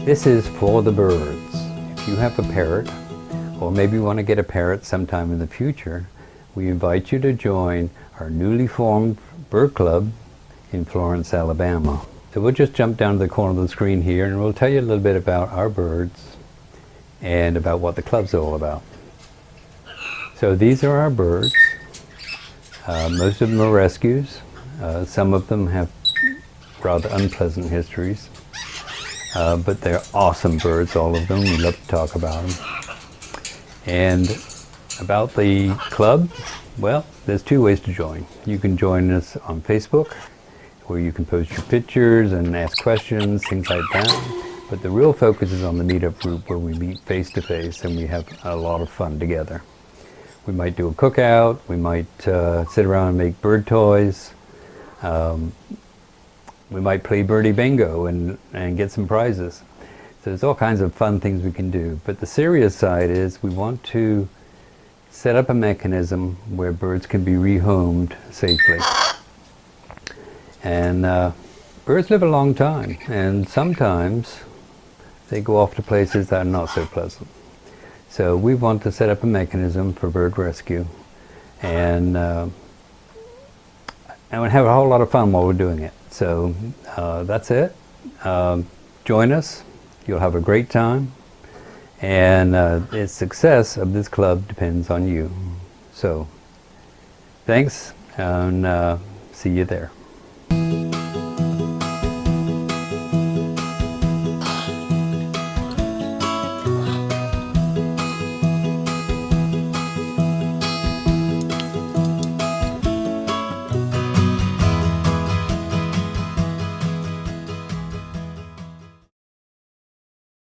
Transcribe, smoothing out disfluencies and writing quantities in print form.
This is for the birds. If you have a parrot, or maybe you want to get a parrot sometime in the future, we invite you to join our newly formed bird club in Florence, Alabama. So we'll just jump down to the corner of the screen here and we'll tell you a little bit about our birds and about what the club's all about. So these are our birds. Most of them are rescues. Some of them have rather unpleasant histories. But they're awesome birds, all of them. We love to talk about them. And about the club, well, there's two ways to join. You can join us on Facebook, where you can post your pictures and ask questions, things like that. But the real focus is on the meetup group, where we meet face to face and we have a lot of fun together. We might do a cookout, we might sit around and make bird toys. We might play birdie bingo and get some prizes. So there's all kinds of fun things we can do. But the serious side is we want to set up a mechanism where birds can be rehomed safely. And birds live a long time, and sometimes they go off to places that are not so pleasant. So we want to set up a mechanism for bird rescue, and we'll have a whole lot of fun while we're doing it. So that's it. Join us. You'll have a great time, and the success of this club depends on you. So thanks, and see you there.